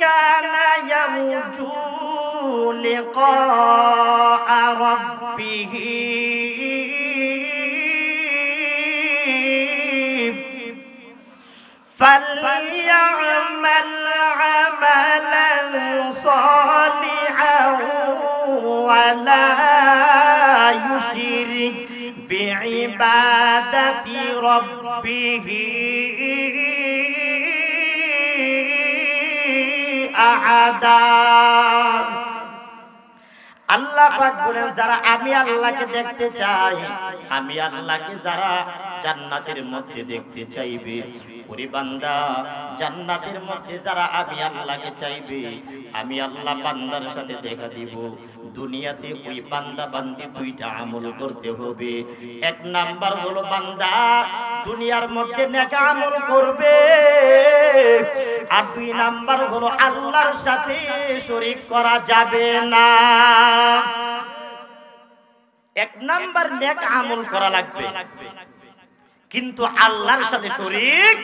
কানা ইয়ারজু লিকা রাব্বিহি فليعمل عملا صالحا ولا يشرك بعبادة ربه أحدا আল্লাহ পাক বলেন যারা আমি আল্লাহকে দেখতে চাই, আমি আল্লাহকে যারা জান্নাতের মধ্যে দেখতে চাইবে, ওরে বান্দা জান্নাতের মধ্যে যারা আমি আল্লাহকে চাইবে, আমি আল্লাহ বান্দার সাথে দেখা দিব। দুনিয়াতে ওই বান্দা বান্দি দুইটা আমল করতে হবে। এক নাম্বার হলো বান্দা দুনিয়ার মধ্যে নেক আমল করবে, আর দুই নাম্বার হলো আল্লাহর সাথে শরীক করা যাবে না। এক নাম্বার নেক আমল করা লাগবে, কিন্তু আল্লাহর সাথে শরীক,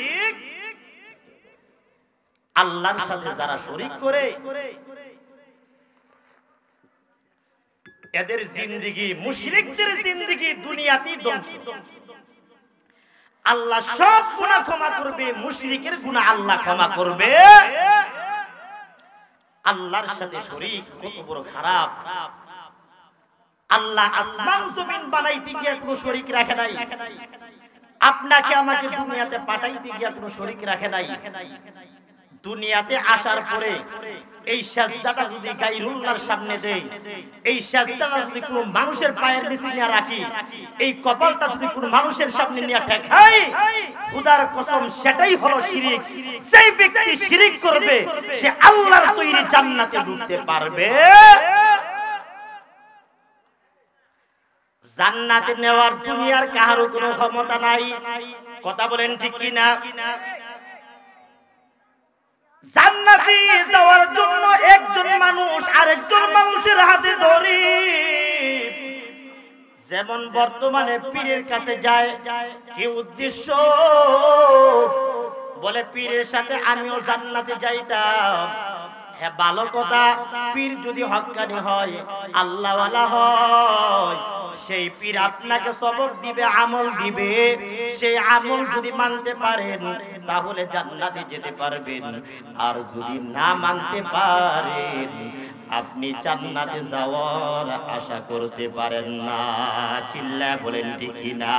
আল্লাহর সাথে যারা শরীক করে এদের জিন্দেগি, মুশরিকদের জিন্দেগি দুনিয়াতেই ধ্বংস। আল্লাহ সব গুনাহ ক্ষমা করবে, মুশরিকের গুনাহ আল্লাহ ক্ষমা করবে। আল্লাহর সাথে শরীক কত বড় খারাপ। আল্লাহ আসমান জমিন বানাইতে গিয়ে কোনো শরীক রাখে নাই, আপনাকে আমাকে দুনিয়াতে পাঠাইতে গিয়ে কোনো শরীক রাখে নাই। দুনিয়াতে আসার পরে এই সাজদাটা যদি গায়রুল্লাহর সামনে দেই, এই সাজদাটা যদি কোনো মানুষের পায়ের নিচে নিয়ে রাখি, এই কপালটা যদি কোনো মানুষের সামনে নিয়ে ঠেকাই, খোদার কসম সেটাই হলো শিরক। সেই ব্যক্তি শিরক করবে, সে আল্লাহর তৈরি জান্নাতে ঢুকতে পারবে? জান্নাতে নেওয়ার দুনিয়ার কারো কোনো ক্ষমতা নাই। কথা বলেন ঠিক কি না? জান্নাতে যাওয়ার জন্য একজন মানুষ আরেকজন মানুষের হাতে ধরে, যেমন বর্তমানে পীরের কাছে যায়, কি উদ্দেশ্য? বলে পীরের সাথে আমিও জান্নাতে যাইতাম। হ্যাঁ, ভালো কথা। পীর যদি হক্কানি হয়, আল্লাহওয়ালা হয়, সেই পীর আপনাকে সবক দিবে, আমল দিবে। সেই আমল যদি মানতে পারেন তাহলে জান্নাতে যেতে পারবেন, আর যদি না মানতে পারেন আপনি জান্নাতে যাওয়ার আশা করতে পারেন না। চিল্লায় বলেন ঠিক কি না?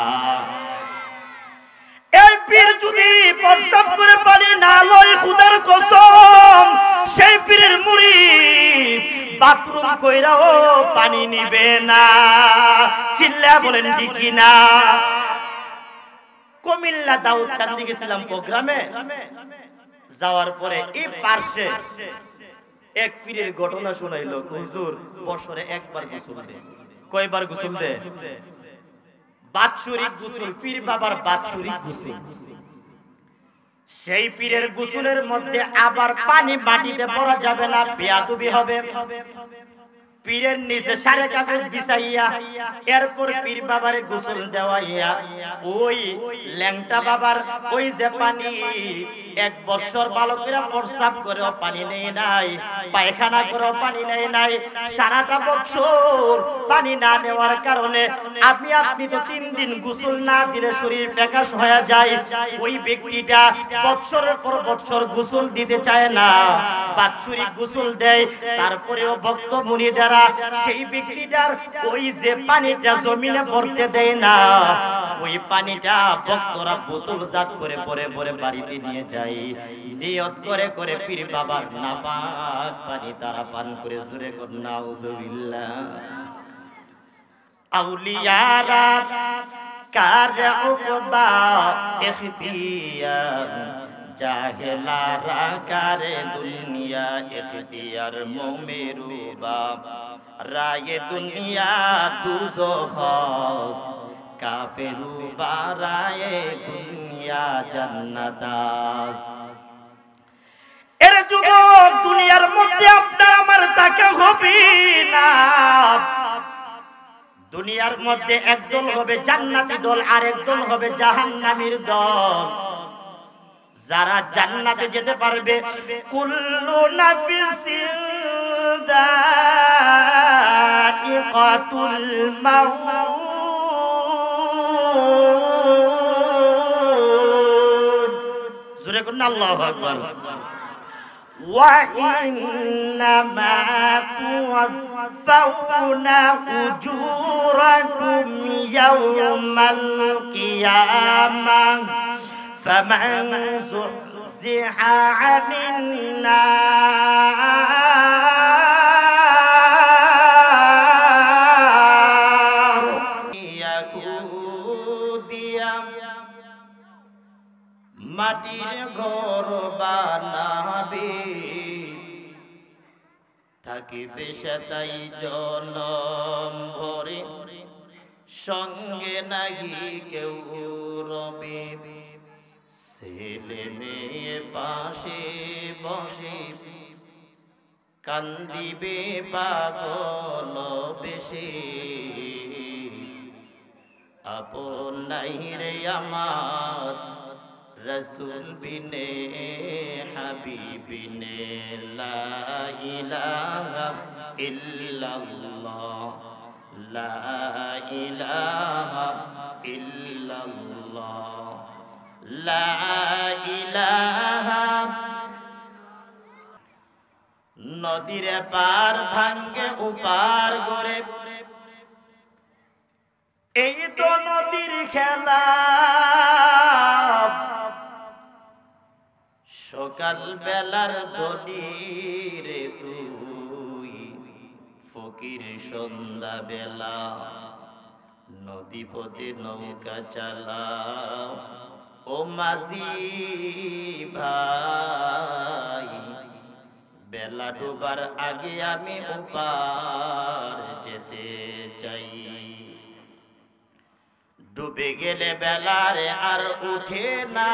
এই পীর যদি প্রস্তাব করে পানি না লয়, খোদার কসম সেই পীরের মুরিদ বাথরুম কইরাও পানি নিবে না। চিল্লা বলেন ঠিক কি না? কুমিল্লা দাউদকান্দি গেছিলাম প্রোগ্রামে, যাওয়ার পরে এই পাশে এক পীরের ঘটনা শোনাইলো। হুজুর বছরে একবার গোসল দেয়। কয়বার গোসল দেয়? বাৎসরিক গোসল, পীর বাবার বাৎসরিক গোসল। সেই পীরের গোসলের মধ্যে আবার পানি মাটিতে পড়া যাবে না, বেয়াদবি হবে। পীরের নিচে সারে কাগজ বিছাইয়া এরপর পীর বাবারে গোসল দেওয়াইয়া ওই ল্যাংটা বাবার ওই যে পানি 1 বছর ভালো করে প্রস্রাব করেও পানি নেই নাই, পায়খানা করেও পানি নেই নাই, সারাটা বছর পানি না নেওয়ার কারণে আপনি তো 3 দিন গোসল না দিলে শরীর ফ্যাকাশ হয়ে যায়। ওই ব্যক্তিটা বছরের পর বছর গোসল দিতে চায় না, বাৎসরিক গোসল দেয়। তারপরেও ভক্ত মুনিদের সেই ব্যক্তিটার ওই যে পানিটা জমিনে পড়তে দেয় না, ওই পানিটা ভক্তরা বোতলজাত করে পরে পরে বাড়িতে নিয়ে যায়। নিয়ত করে করে পীর বাবার নাপাক পানি তারা পান করে। জোরে কর নাউজুবিল্লাহ। আউলিয়ারা কার উকবা ইখতিয়ার, জাহেলারা কারে দুনিয়া ইখতিয়ার। মোমেরুবা রায়ে দুনিয়া দুজখ, কাফেরুবা রায়ে দুনিয়া জান্নাতাস। এর যুবক, দুনিয়ার মধ্যে আপনার আমার তাকে হবে না। দুনিয়ার মধ্যে একদল হবে জান্নাতি দল, আর একদল হবে জাহান্নামীর দল। যারা জান্নাতে যেতে পারবে কুল্লু নাফিসিন দাইকাতুল মাউত জোরে করুন আল্লাহু আকবার ওয়া ইন্নামা তুওয়াফাউনা উজুরাকুম ইয়াওমাল কিয়ামাহ فمن زحزح عن النار يهوديا মাটির ঘর বানাবে থাকিবে সেটাই জনম ভরে সঙ্গে নাহি কেউ রবে ছেলে মেয়ে পাশে বসে কান্দিবে পাগল বেশে আপন নাই রে আমার রসুল বিনে হাবিব বিনে লা ইলাহা ইল্লাল্লাহ লা ইলাহা ইল্লাল্লাহ লা ইলাহা নদীর পার ভাঙ্গে উপার করে এই তো নদীর খেলা সকাল বেলার দলির তুই ফকির সন্ধ্যা বেলা নদী পথে নৌকা চালাও ও মাঝি ভাই বেলা ডোবার আগে আমি ওপার যেতে চাই ডুবে গেলে বেলারে আর উঠে না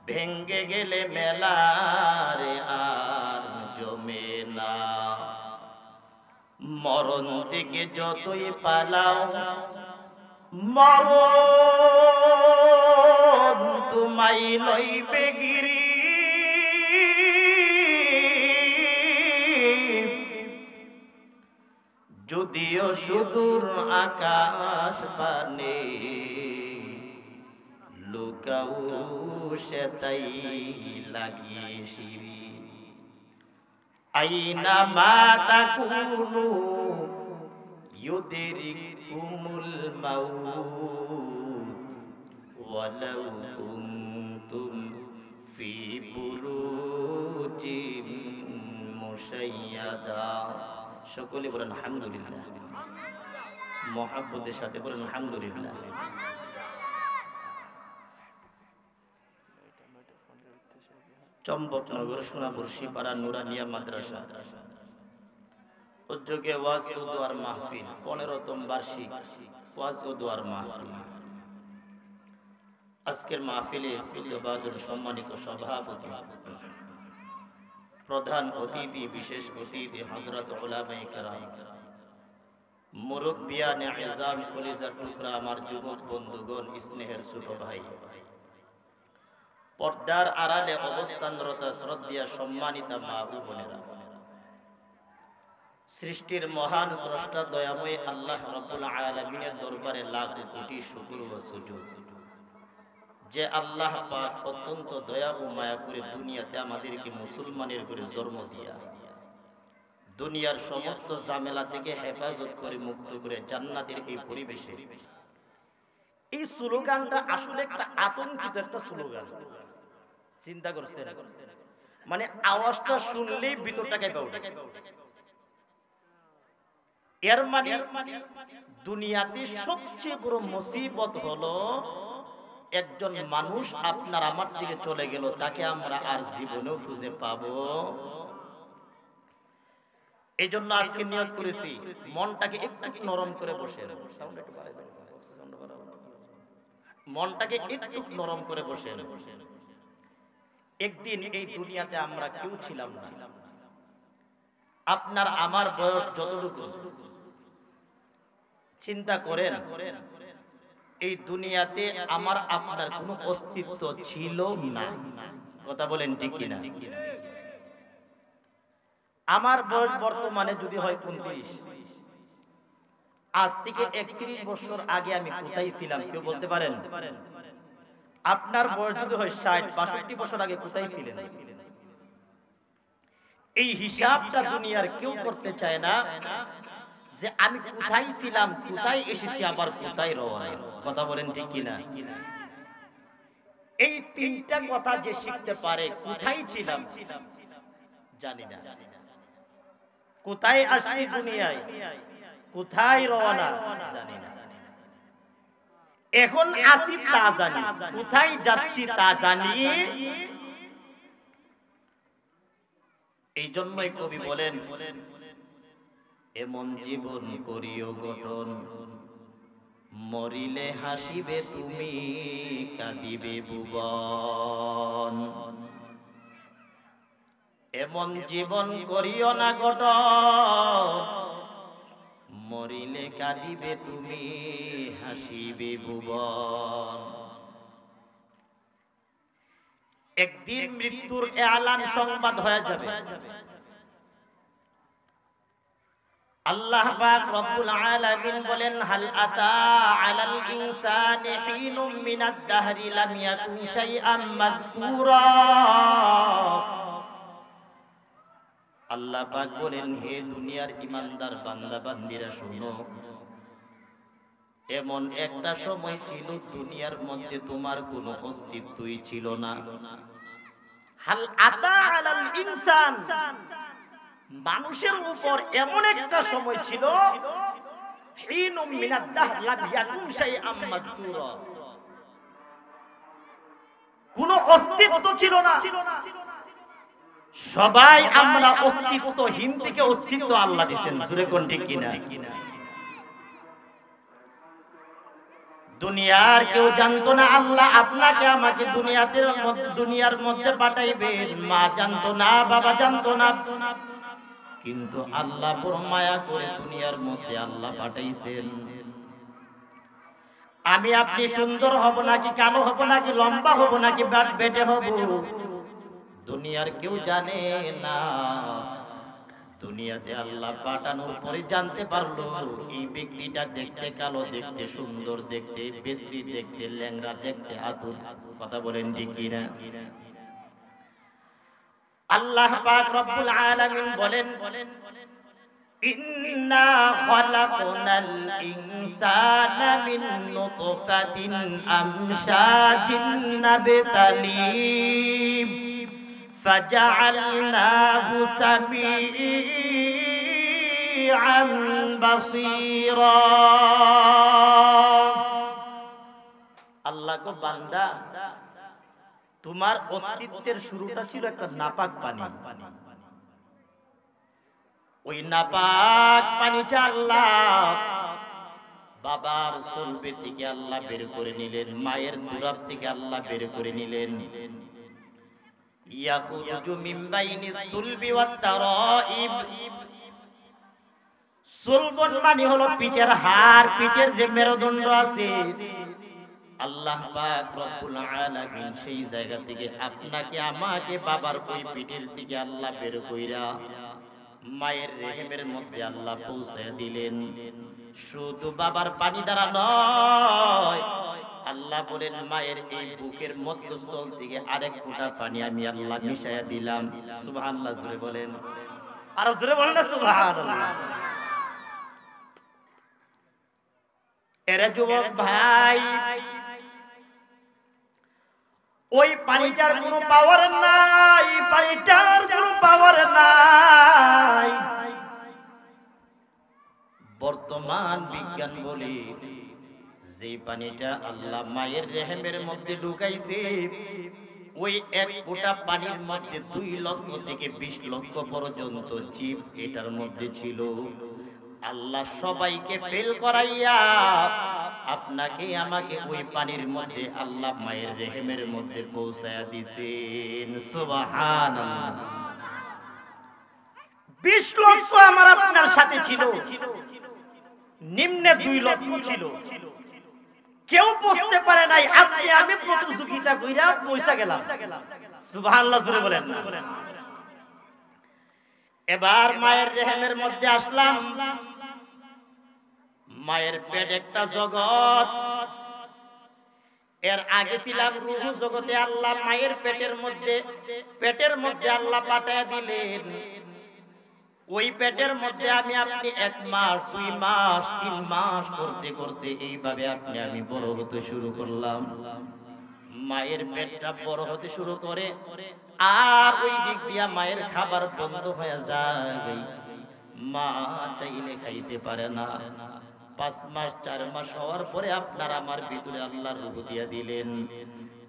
ভেঙ্গে গেলে মেলারে আর জমে না মরণ থেকে যতই পালাও মরণ তোমায় লইবে গিরি যদিও সুদূর আকাশ পানে লুকাও সেটাই লাগিয়ে সিঁড়ি আইনা মাতা কুনু ইউদরিকুমুল মাউত ওয়ালাউ কুনতুম ফি বুরুজিন মুশাইয়াদা সকলে বলেন আলহামদুলিল্লাহ মুহাব্বতের সাথে বলেন আলহামদুলিল্লাহ চম্পকনগর সোনাপুর শিপাড়া নুরানিয়া মাদ্রাসা উদ্যোগে ওয়াজ ও দোয়ার মাহফিল 15তম বার্ষিক ওয়াজ ও দোয়ার মাহফিল আজকের মাহফিলে শ্রদ্ধেয়ভাজন সম্মানিত সভাপতি প্রধান অতিথি বিশেষ অতিথি হযরত উলামায়ে কেরাম মুরব্বিয়ানে আযম কলিজার টুকরা আমার যুবক বন্ধুগণ স্নেহের ছোট ভাই পর্দার আড়ালে অবস্থানরত শ্রদ্ধেয় সম্মানিতা মা ও বোনেরা সৃষ্টির মহান স্রষ্টা দয়াময় আল্লাহ রাব্বুল আলামিনের দরবারে লাখ কোটি শুকর ও সুজুদ যে আল্লাহ পাক অত্যন্ত দয়া ও মায়া করে দুনিয়াতে আমাদেরকে মুসলমানের করে জন্ম দিয়া দুনিয়ার সমস্ত ঝামেলা থেকে হেফাজত করে মুক্ত করে জান্নাতের এই পরিবেশে এই স্লোগানটা আসলে একটা আতঙ্কিত একটা স্লোগান চিন্তা করছেন মানে আওয়াজটা শুনলেই ভিতরটা কেঁপে ওঠে এর মানে দুনিয়াতে সবচেয়ে বড় মুসিবত হলো একজন মানুষ আপনার আমার দিকে চলে গেল তাকে আমরা আর জীবনেও খুঁজে পাবো এই জন্য আজকে নিয়ত করেছি মনটাকে একটু নরম করে বসে মনটাকে একটু নরম করে বসে একদিন এই দুনিয়াতে আমরা কেউ ছিলাম না আপনার আমার বয়স যতটুকু চিন্তা করেন এই দুনিয়াতে আমার আপনার কোনো অস্তিত্ব ছিল না। কথা বলেন ঠিক কিনা? আমার বয়স বর্তমানে যদি হয় 29, আজ থেকে 31 বছর আগে আমি কোথায় ছিলাম কেউ বলতে পারেন? আপনার বয়স যদি হয় 60, 62 বছর আগে কোথায় ছিলেন? এই হিসাবটা দুনিয়ার কেউ করতে চায় না যে আমি কোথায় ছিলাম, কোথায় এসেছি, আবার কোথায় রওনা। কথা বলেন ঠিক কিনা? এই তিনটা কথা যে শিখতে পারে, কোথায় ছিলাম জানি না, কোথায় আসছি দুনিয়ায়, কোথায় রওনা জানি না, এখন আসি তা জানি, কোথায় যাচ্ছি তা জানি। এই জন্যই কবি বলেন, এমন জীবন করিও গঠন, মরিলে হাসিবে তুমি, কাঁদিবে ভুবন। এমন জীবন করিও না গঠন, মরিলে কাঁদিবে তুমি, হাসিবে ভুবন। একদিন মৃত্যুর এলান সংবাদ হয়ে যাবে। আল্লাহ পাক রব্বুল আলামিন বলেন, হাল আতা আলাল ইনসানি হিনুম মিনাদ দাহরি লাম ইয়াকুন শাইআম মাযকুরা। আল্লাহ পাক বলেন, হে দুনিয়ার ইমানদার বান্দা বান্দিরা শোনো, এমন একটা সময় ছিল দুনিয়ার মধ্যে তোমার কোনো অস্তিত্বই ছিল না। হাল আতা আলাল ইনসান, মানুষের উপর এমন একটা সময় ছিল, হিনুম মিনাদ দাহর লাম ইয়াকুন শাইআম মাযকুরা, কোনো অস্তিত্ব ছিল না। সবাই আমরা অস্তিত্বহীন থেকে অস্তিত্ব আল্লাহ দিয়েছেন, জোরে কোন ঠিক কিনা? দুনিয়ার কেউ জানতো না আল্লাহ আপনাকে আমাকে দুনিয়ার মধ্যে পাঠাইবেন। মা জানতো না, বাবা জানতো না, কিন্তু আল্লাহ বড় মায়া করে দুনিয়ার মধ্যে আল্লাহ পাঠাইছেন। আমি আপনি সুন্দর হব নাকি কালো হব নাকি লম্বা হব নাকি বেটে হব, দুনিয়ার কেউ জানে না। দুনিয়াতে আল্লাহ পাঠানোর পরে জানতে পারলো এই ব্যক্তিটা দেখতে কালো, দেখতে সুন্দর, দেখতে বিশ্রী, দেখতে ল্যাংড়া, দেখতে আতুর। কথা বলেন ঠিক কিনা? আল্লাহ পাক রব্বুল আলামিন বলেন, ইন্না খালাকনাল ইনসানা মিন নুতফাতিন আমশাজিন নাবতালিহি ফাজআলনাহু সামিআন বাসীরা। আল্লাহ কো বান্দা, তোমার অস্তিত্বের শুরুটা ছিল একটা নাপাক পানি। ওই নাপাক পানিটা আল্লাহ বাবার সুলবে থেকে আল্লাহ বের করে নিলেন, মায়ের দুরাব থেকে আল্লাহ বের করে নিলেন। ইয়াখরুজু মিন বাইনিস সুলবি ওয়াত তারাইব। সুলবন মানে হলো পিঠের হাড়, পিঠের যে মেরুদণ্ড আছে, আল্লাহ পাক রব্বুল আলামিন সেই জায়গা থেকে আপনাকে আমাকে বাবার ওই পিঠের থেকে আল্লাহ বের কইরা মায়ের রেহেমের মধ্যে আল্লাহ পৌঁছায় দিলেন। শুধু বাবার পানি দ্বারা নয়, আল্লাহ বলেন মায়ের এই বুকের মধ্যস্থল থেকে আরেক ফোঁটা পানি আমি আল্লাহ মিশাইয়া দিলাম। সুবহানাল্লাহ, জোরে বলেন, আর জোরে বলেন না সুবহানাল্লাহ। এরে যুবক ভাই, ওই পানিটার কোনো পাওয়ার নাই, পানিটার কোনো পাওয়ার নাই। বর্তমান বিজ্ঞান বলে যে পানিটা আল্লাহ মায়ের রেহেমের মধ্যে ঢুকাইছে, ওই এক ফোঁটা পানির মধ্যে 2 লক্ষ থেকে 20 লক্ষ পর্যন্ত জীব এটার মধ্যে ছিল। আল্লাহ সবাইকে ফেল করাইয়া আপনাকে আমাকে ওই পানির মধ্যে আল্লাহ মায়ের রেহেমের মধ্যে পৌঁছায়া দিছেন। সুবহানাল্লাহ। 20 লক্ষ আমার আপনার সাথে ছিল, নিম্নে 2 লক্ষ ছিল, কেউ বুঝতে পারে নাই, আপনি আমি প্রতিযোগিতা কইরা পয়সা গেলাম। সুবহানাল্লাহ জোরে বলেন না। এবার মায়ের রেহেমের মধ্যে আসলাম। মায়ের পেট একটা জগৎ, এর আগে ছিলাম রূহ জগতে। আল্লাহ মায়ের পেটের মধ্যে আল্লাহ পাঠায়া দিলেন। ওই পেটের মধ্যে আমি আপনি 1 মাস 2 মাস 3 মাস করতে করতে এইভাবে আপনি আমি বড় হতে শুরু করলাম। মায়ের পেটটা বড় হতে শুরু করে, আর ওই দিক দিয়া মায়ের খাবার বন্ধ হয়ে যায়। মা চাইলে খাইতে পারে না। 5 মাস 4 মাস হওয়ার পরে আপনার আমার ভিতরে আল্লাহ রূহ দিয়া দিলেন।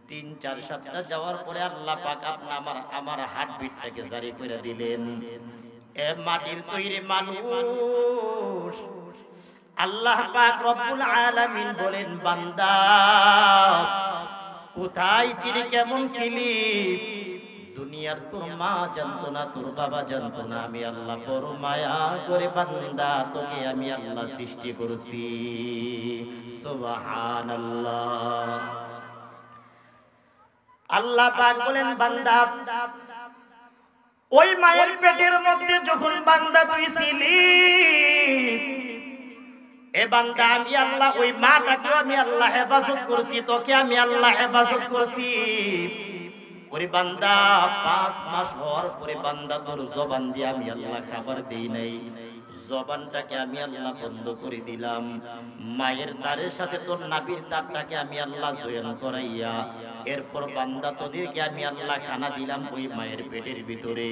3-4 সপ্তাহ যাওয়ার পরে আল্লাহ পাক আমার হার্টবিটটাকে জারি করে দিলেন। এ মাটির তৈরি মানুষ, আল্লাহ পাক রব্বুল আলামিন বলেন, বান্দা কোথায় ছিলি, কেমন ছিলি? দুনিয়ার তোর মা জানতো না, তোর বাবা জানতো না, আমি আল্লাহ বড় মায়া করে বান্দা তোকে আমি আল্লাহ সৃষ্টি করেছি। সুবহানাল্লাহ। আল্লাহ পাক বলেন, বান্দা ওই মায়ের পেটের মধ্যে যখন বান্দা তুই ছিলি, এ বান্দা আমি আল্লাহ ওই মাটাকে আমি আল্লাহ হেফাজত করছি, তোকে আমি আল্লাহ হেফাজত করছি। ওরে বান্দা 5 মাস হওয়ার পরে বান্দা তোর জবান দিয়ে আমি আল্লাহ খাবার দেই নাই, জবানটাকে আমি আল্লাহ বন্ধ করে দিলাম। মায়ের তারের সাথে তোর নাভির তারটাকে আমি আল্লাহ জয়েন করাইয়া এরপর বান্দা তোদেরকে আমি আল্লাহ খানা দিলাম ওই মায়ের পেটের ভিতরে।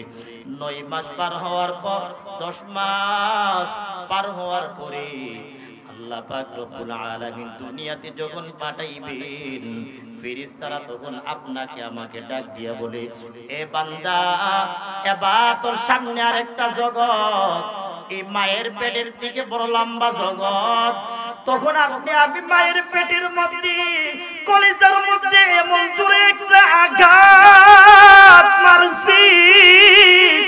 9 মাস পার হওয়ার পর 10 মাস পার হওয়ার পরে আল্লাহ পাক রব্বুল আলামিন দুনিয়াতে যখন পাঠাইবেন, ফেরেশতারা তখন আপনাকে আমাকে ডাক দিয়া বলে, এ বান্দা এবার তোর সামনে আরেকটা জগৎ, এই মায়ের পেটের দিকে বড় লম্বা জগৎ। তখন আপনি আমি মায়ের পেটের মধ্যে কলিজার মধ্যে এমন জোরে একটা আঘাত মারছি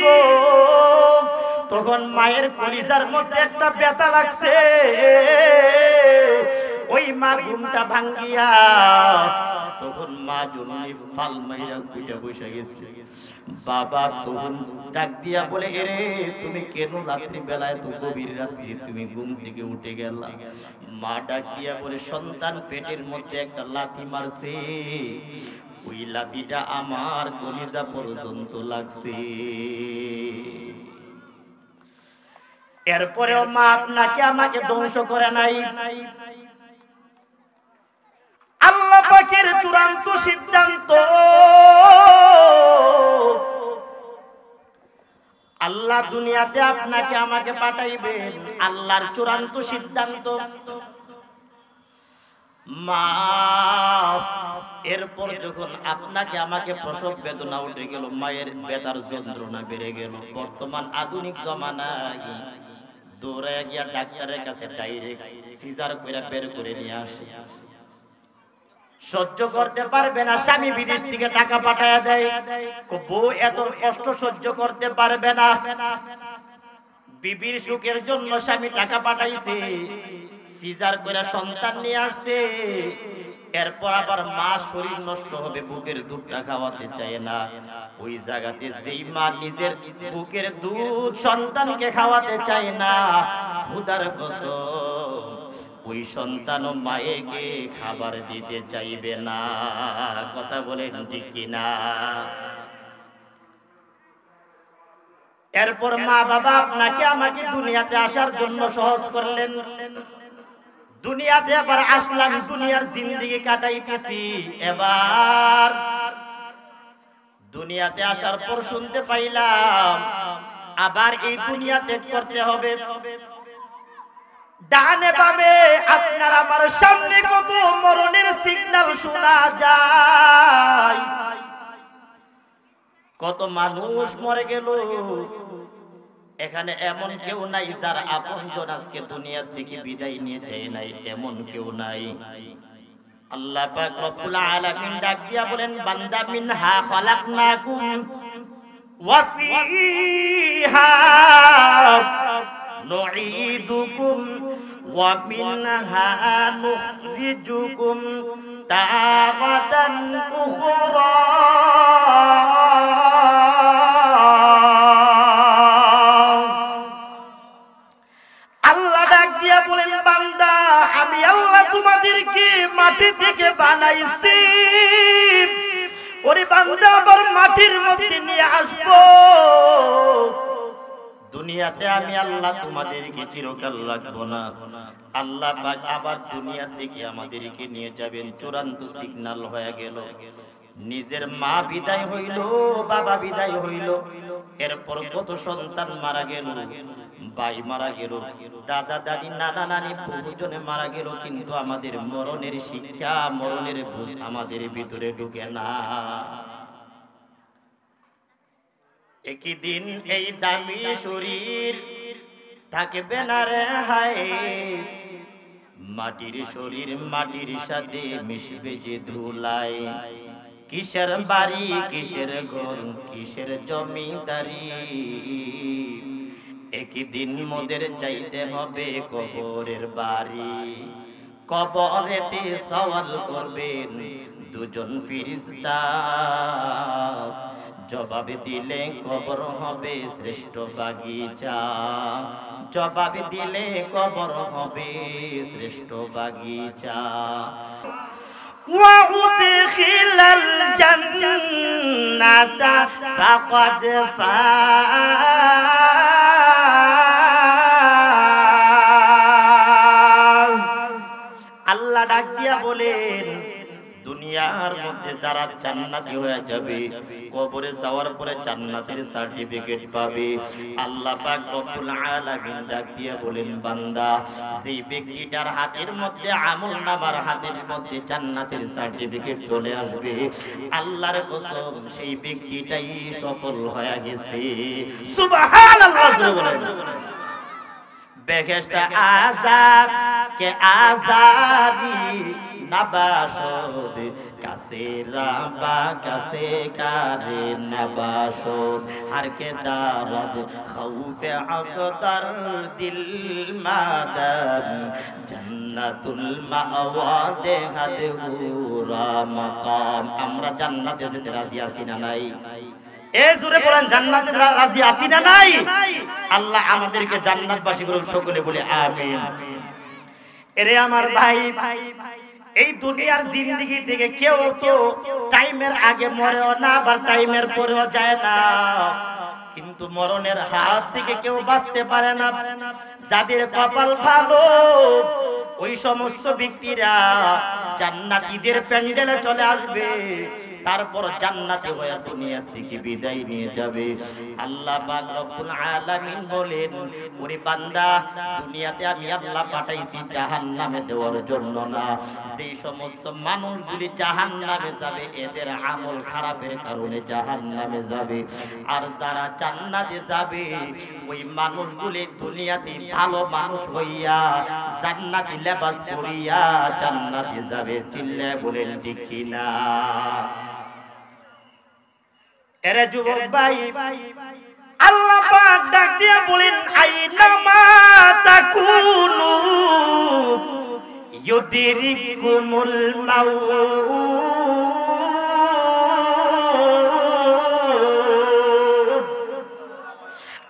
গো, তখন মায়ের কলিজার মধ্যে একটা ব্যথা লাগছে। ওই মা ঘুমটা ভাঙ্গিয়া তখন মা জননী ফাল মাইরা উঠে বসে গেছে। বাবা তখন ডাক দিয়া বলে, এরে তুমি কেন রাত্রি বেলায় তো গভীর রাত্রি তুমি ঘুম থেকে উঠে গেলা? মা ডাক দিয়া বলে, সন্তান পেটের মধ্যে একটা লাথি মারছে, ওই লাথিটা আমার কলিজা পর্যন্ত লাগছে। এরপরেও মা আপনাকে আমাকে ধ্বংস করে নাই। আল্লাহ পাকের চূড়ান্ত সিদ্ধান্ত, আল্লাহ দুনিয়াতে আপনাকে আমাকে পাঠাইবেন, আল্লাহর চূড়ান্ত সিদ্ধান্ত। মা এরপর যখন আপনাকে আমাকে প্রসব বেদনা উঠে গেল, মায়ের বেতার যন্ত্রণা বেড়ে গেল, বর্তমান আধুনিক জমানায় দৌড়ায় গিয়া ডাক্তারের কাছে ডাইরেক্ট সিজার করে বের করে নিয়ে আসে। সহ্য করতে পারবে না, স্বামী বিদেশ থেকে টাকা পাঠায়া দেয়, বউ এত কষ্ট সহ্য করতে পারবে না, বিবির সুখের জন্য স্বামী টাকা পাঠাইছে, সিজার করে সন্তান নিয়ে আসছে। এরপর আবার মা শরীর নষ্ট হবে, বুকের দুধটা খাওয়াতে চায় না। ওই জায়গাতে যেই মা নিজের বুকের দুধ সন্তানকে খাওয়াতে চায় না, খোদার কসম ওই সন্তান মায়েকে খাবার দিতে চাইবে না। কথা বলেন ঠিক কিনা? এরপর মা বাবা আপনাকে আমাকে দুনিয়াতে আসার জন্য সহজ করলেন। দুনিয়াতে আবার আসলাম, দুনিয়ার জিন্দেগি কাটাইতেছি। এবার দুনিয়াতে আসার পর শুনতে পাইলাম আবার এই দুনিয়া ত্যাগ করতে হবে। ডানে বামে আপনার আমার সামনে কত মরণের সিগন্যাল শোনা যায়, কত মানুষ মরে গেল। এখানে এমন কেউ নাই যার আপনজন আজকে দুনিয়া থেকে বিদায় নিয়ে যায় নাই, এমন কেউ নাই। আল্লাহ পাক রব্বুল আলামিন ডাক দিয়া বলেন, বান্দা মিনহা খালাকনাকুম ওয়া ফিহা নুঈদুকুম ওয়া মিনহা নুখরিজুকুম তারাতান উখরা আল্লাহ ডাক দিয়া বলেন বান্দা আমি আল্লাহ তোমাদেরকে মাটি থেকে বানাইছি ওরে বান্দা আবার মাটির মধ্যে নিয়ে আসবো দুনিয়াতে আমি আল্লাহ তোমাদেরকে চিরকাল রাখবো না আল্লাহ পাক আবার দুনিয়া থেকে আমাদেরকে নিয়ে যাবেন চূড়ান্ত সিগন্যাল হয়ে গেল নিজের মা বিদায় হইল বাবা বিদায় হইল এরপর কত সন্তান মারা গেল ভাই মারা গেল দাদা দাদি নানা নানি বহুজনে মারা গেল কিন্তু আমাদের মরণের শিক্ষা মরণের বুঝ আমাদের ভিতরে ঢুকে না একই দিন এই দামি শরীর থাকবে না রে হায় মাটির শরীর মাটির সাথে মিশবে যে ধুলাই কিসের বাড়ি কিসের ঘর কিসের জমিদারি একই দিন মোদের চাইতে হবে কবরের বাড়ি কবরেতে সওয়াল করবেন দুজন ফেরেশতা জবাব দিলে কবর হবে শ্রেষ্ঠ বাগিচা জবাব দিলে কবর হবে শ্রেষ্ঠ বাগিচা وَأُدْخِلَ الْجَنَّةَ فَقَدْ فَازَ আল্লাহ ডাক দিয়া বলেন দুনিয়ার মধ্যে যারা জান্নাতি হয়ে যাবে কবরে যাওয়ার পরে জান্নাতের সার্টিফিকেট পাবে আল্লাহ পাক রব্বুল আলামিন ডাক দিয়ে বলেন বান্দা যেই ব্যক্তিটার হাতের মধ্যে আমলনামার হাতের মধ্যে জান্নাতের সার্টিফিকেট চলে আসবে আল্লাহর কসম সেই ব্যক্তিটাই সফল হয়ে গেছে সুবহানাল্লাহ বলেন বেহেশতে আযাব কে আযাবি নাবাসদ কাছে রাবা কাছে কারে নাবাসদ হার কে দারদ খৌফে আকতার দিল মাদাম জান্নাতুল মাওয়া দেহাদ হুরা মাকাম আমরা জান্নাতে যেতে রাজি আছি না নাই এ জোরে বলেন জান্নাতে রাজি আছি না নাই আল্লাহ আমাদেরকে জান্নাতবাসী করুন সকলে বলে আমিন এরে আমার ভাই এই দুনিয়ার জিন্দেগি থেকে কেউ তো টাইমের আগে মরেও না আবার টাইমের পরেও যায় না কিন্তু মরণের হাত থেকে কেউ বাঁচতে পারে না যাদের কপাল ভালো ওই সমস্ত ব্যক্তিরা জান্নাতীদের প্যান্ডেলে চলে আসবে তারপর জান্নাতে হয়ে দুনিয়া থেকে বিদায় নিয়ে যাবে আল্লাহ পাক রব্বুল আলামিন বলেন ওরে বান্দা দুনিয়াতে আমি আল্লাহ পাঠাইছি জাহান্নামে দেওয়ার জন্য না যে সমস্ত মানুষগুলি জাহান্নামে যাবে এদের আমল খারাপের কারণে জাহান্নামে যাবে আর যারা জান্নাতে যাবে ওই মানুষগুলি দুনিয়াতে ভালো মানুষ হইয়া জান্নাতি লেবাস পরিয়া জান্নাতে যাবে চিল্লায় বলেন ঠিক কিনা এরে যুবক ভাই আল্লাহ পাক ডাক দিয়ে বলেন আইনামা তাকুনু ইউদরিকুমুল মাউত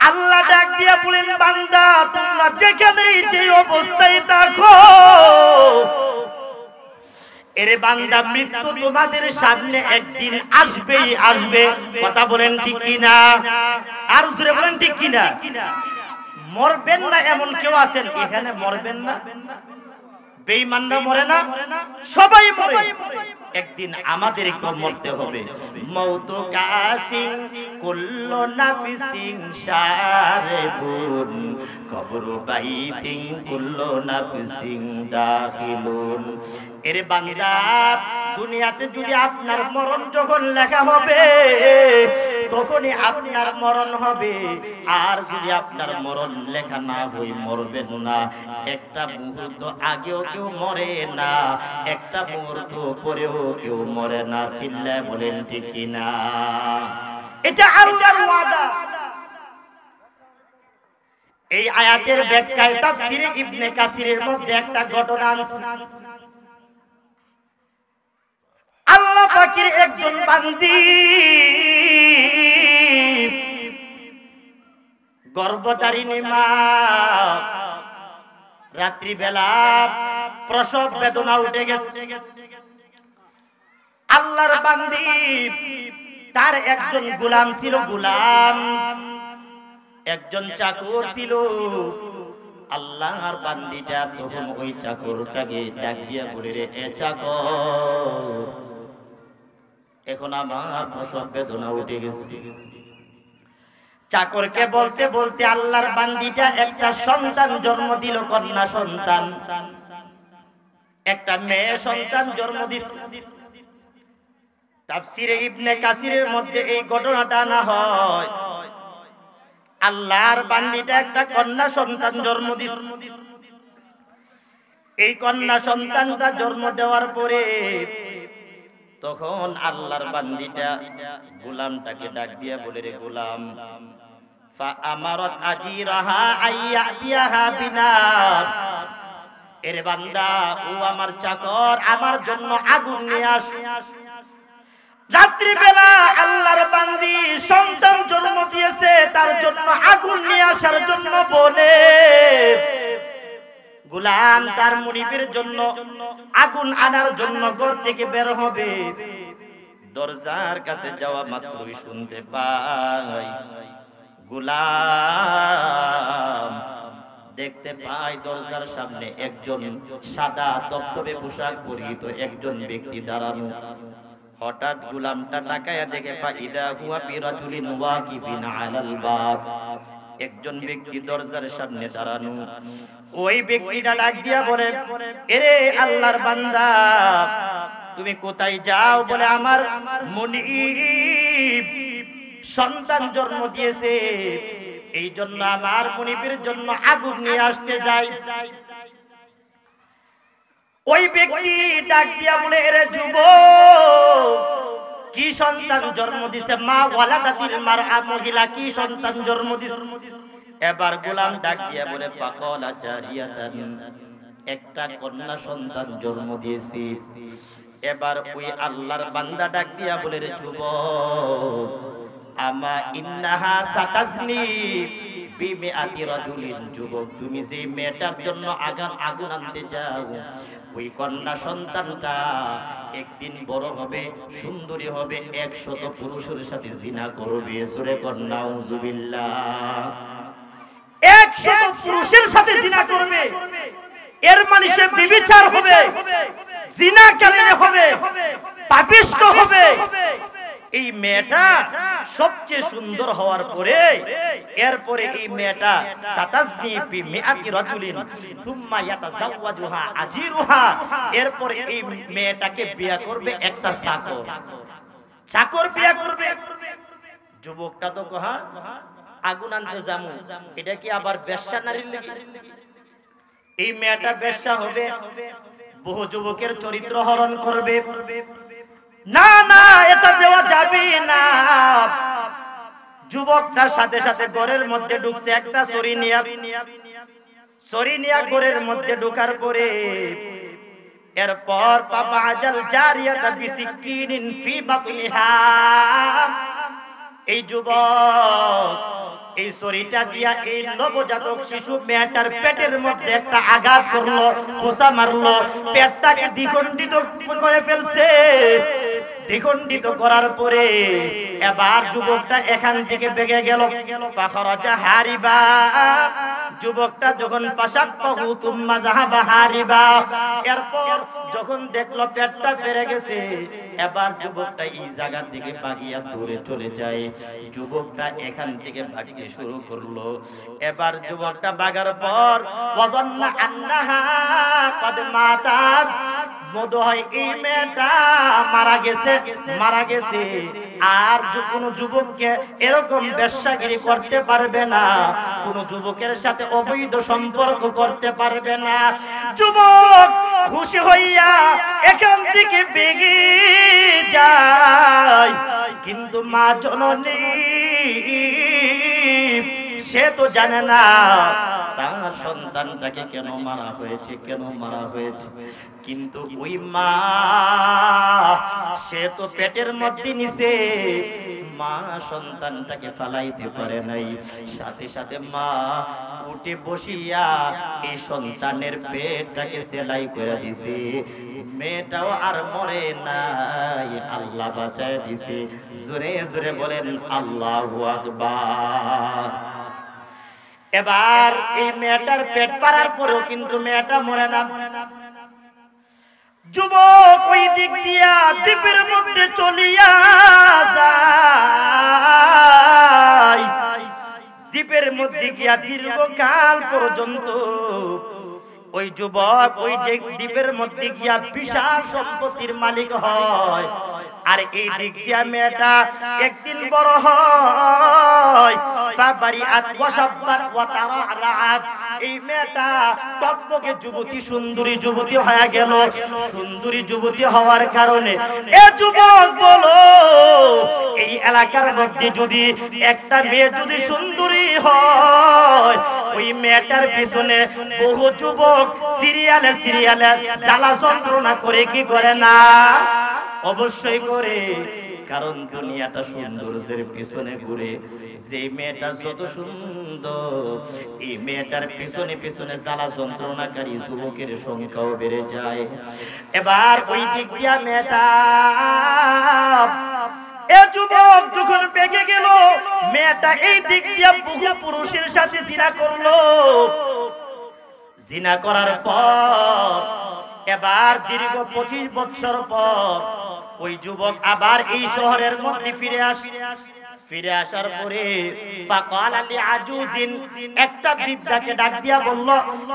আল্লাহ ডাক দিয়ে বলেন বান্দা তোমরা যেখানেই যে অবস্থায় থাকো এরে বান্দা মৃত্যু তোমাদের সামনে একদিন আসবেই আসবে কথা বলেন ঠিক কিনা আর জোরে বলেন ঠিক কিনা মরবেন না এমন কেউ আছেন এখানে মরবেন না বেঈমানরা মরে না সবাই মরে একদিন আমাদেরকে মরতে হবে মওতু কাসিন কুল্লু নাফসিন শারিবুন কবরু বাইতিন কুল্লু নাফসিন দাখিলুন এরে বান্দা দুনিয়াতে যদি আপনার মরণ যখন লেখা হবে তখনই আপনার মরণ হবে আর যদি আপনার মরণ লেখা না হই মরবেন না একটা মুহূর্ত আগেও কেউ মরে না একটা মুহূর্ত পরেও কেউ মরে না চিল্লায় বলেন ঠিক কিনা এটা আল্লাহর ওয়াদা এই আয়াতের ব্যাখ্যায় তাফসীরে ইবনে কাসিরের মধ্যে একটা ঘটনা আছে। আল্লাহ পাকের একজন বান্দী গর্ভধারিণী মা রাত্রি বেলা প্রসব বেদনা উঠে গেছে। আল্লাহর বান্দী তার একজন গোলাম ছিল, গোলাম একজন চাকর ছিল। আল্লাহর বান্দীটা তখন ওই চাকরটাকে ডাক দিয়া বলে, রে এ চাকর, এখন আমার প্রসব বেদনা উঠে গেছে। চাকরকে বলতে বলতে আল্লাহর বান্দীটা একটা সন্তান জন্ম দিল, কন্যা সন্তান, একটা মেয়ে সন্তান জন্ম দিছে। তাফসীরে ইবনে কাসিরের মধ্যে এই ঘটনাটা না হয়। আল্লাহর বান্দীটা একটা কন্যা সন্তান জন্ম দিছে। এই কন্যা সন্তানটা জন্ম দেওয়ার পরে তখন আল্লাহর বান্দীটা গোলামটাকে ডাক দিয়া বলে, রে গোলাম, ফা আমারাত আজিরাহা আইয়াতিয়াহা বিনার, এরে বান্দা, ও আমার চাকর আমার জন্য আগুন নিয়ে আসে। রাত্রি বেলা আল্লাহর বান্দী সন্তান জন্ম দিয়েছে, তার জন্য আগুন নিয়ে আসার জন্য বলে গোলাম তার মুনিবের জন্য আগুন আনার জন্য ঘর থেকে বের হবে। দরজার কাছে যাওয়া মাত্রই শুনতে পাই, গোলাম দেখতে পাই দরজার সামনে একজন সাদা তবতবে পোশাক পরিহিত একজন ব্যক্তি দাঁড়ানো। হঠাৎ গোলামটা তাকায়া দেখে, ফাইদা হুয়া বিরাজুলিন ওয়াকিফিন আলাল বাব, একজন ব্যক্তি দরজার সামনে দাঁড়ানো। ওই ব্যক্তিটা ডাক দিয়া বলে, এরে আল্লাহর বান্দা, তুমি কোথায় যাও? বলে, আমার মুনিব সন্তান জন্ম দিয়েছে, এই জন্য আমার মুনিবের জন্য আগুন নিয়ে আসতে যাই। ওই ব্যক্তি ডাক দিয়া বলে, এরে যুবক, কি সন্তান জন্ম দিছে? মা ওয়ালাদাতিল মারআ, মহিলা কি সন্তান জন্ম দিছে? এবার গোলাম ডাক দিয়া বলে, ফাকালা জারিয়াতান, একটা কন্যা সন্তান জন্ম দিয়েছি। এবার ওই আল্লাহর বান্দা ডাক দিয়া বলে, রে যুবক, আমা ইন্নাহা সাতাজনি বিমিআতি রাজুলিন, যুবক, তুমি যে মেয়েটার জন্য আগুন আনতে যাও, ওই কন্যা সন্তানটা একদিন বড় হবে, সুন্দরী হবে, 100 পুরুষের সাথে জিনা করবে। সূরা কন্যা, আউযুবিল্লাহ, 100 পুরুষের সাথে জিনা করবে। এর মানে সে ব্যভিচার হবে, জিনাকারী হবে, পাপিষ্ঠ হবে। এই মেয়েটা সবচেয়ে সুন্দর হওয়ার পরে এরপরে এই মেয়েটা সাতাজনি ফি মিআতি রাজুলিন সুম্মা ইয়াতাযাওয়াজুহা আজিরুহা, এরপরে এই মেয়েটাকে বিয়ে করবে একটা চাকর, চাকর বিয়ে করবে। যুবকটা তো কহা আগুন আনতে যামু, এটা কি আবার বেশ্যা নারীর লাগি? এই মেয়েটা বেশ্যা হবে, বহু যুবকের চরিত্র হরণ করবে। না না, এটা দেওয়া যাবে না। যুবকটার সাথে সাথে ঘরের মধ্যে ঢুকছে একটা ছড়ি নিয়া ঘরের মধ্যে ঢোকার পরে এরপর ফাবাজাল জারিয়াতা বিসিকিনিন ফি বাতনিহা, এই যুবক এই ছড়িটা দিয়া এই নবজাতক শিশু মেয়েটার পেটের মধ্যে একটা আঘাত করলো, খোঁচা মারলো, পেটটাকে দ্বিখণ্ডিত করে ফেলছে। দ্বিখণ্ডিত করার পরে এবার যুবকটা এখান থেকে বেগে গেল। ফাখরাজা হারিবা, যুবকটা যখন ফাশাক্কাহু তুম্মা যাহাবা হারিবা, এরপর যখন দেখলো পেটটা বেড়ে গেছে, এবার যুবকটা এই জায়গা থেকে ভাগিয়া দূরে চলে যায়। যুবকটা এখান থেকে ভাগতে শুরু করলো। এবার যুবকটা ভাগার পর ওয়াযান্না আন্নাহা ক্বাদ মাতাত, মনে হয় এই মেয়েটা মারা গেছে। আর কোন যুবককে এরকম বেশ্যাগিরি করতে পারবে না, কোন যুবকের সাথে অবৈধ সম্পর্ক করতে পারবে না। যুবক খুশি হইয়া এখান থেকে বেগে যায়, কিন্তু মা জননী সে তো জানে না তার সন্তানটাকে কেন মারা হয়েছে, কেন মারা হয়েছে। কিন্তু ওই মা সে তো পেটের মধ্যে নিছে, মা সন্তানটাকে ফালাইতে পারে নাই। সাথে সাথে মা উঠে বসিয়া এই সন্তানের পেটটাকে সেলাই করে দিছে। মেয়েটাও আর মরে নাই, আল্লাহ বাঁচায় দিছে। জোরে জোরে বলেন আল্লাহু আকবার। এবার এই মেয়েটার পেট পারার পরেও কিন্তু মেয়েটা মরে না। যুবক ওই দিক দিয়া দ্বীপের মধ্যে চলিয়া যায়। দ্বীপের মধ্যে গিয়া দীর্ঘকাল পর্যন্ত ওই যুবক ওই যে দ্বীপের মধ্যে গিয়া বিশাল সম্পত্তির মালিক হয়। আর এই দিক দিয়া মেয়েটা একদিন বড় হয়। এই মেয়েটা টকবকে যুবতী, সুন্দরী যুবতী হয়ে গেল। সুন্দরী যুবতী হওয়ার কারণে এ যুবক বলো, এই এলাকার মধ্যে যদি একটা মেয়ে যদি সুন্দরী হয়, ওই মেয়েটার পিছনে বহু যুবক সিরিয়ালে সিরিয়ালে জ্বালা যন্ত্রণা করে কি করে না? অবশ্যই করে। কারণ দুনিয়াটা সৌন্দর্যের পিছনে ঘুরে। যে মেয়েটা যত সুন্দর, এই মেয়েটার পিছনে পিছনে জ্বালা যন্ত্রণাকারী যুবকের সংখ্যাও বেড়ে যায়। এবার ওই দিক দিয়া মেয়েটা এ যুবক যখন বেগে গেল, মেয়েটা এই দিক দিয়া বহু পুরুষের সাথে জিনা করলো। জিনা করার পর এবার দীর্ঘ 25 বছর পর ওই যুবক আবার এই শহরের মধ্যে ফিরে আসে। ফিরে আসার পরে ফাকাল আলী আজুজিন, একটা বৃদ্ধাকে ডাক দিয়া বলল,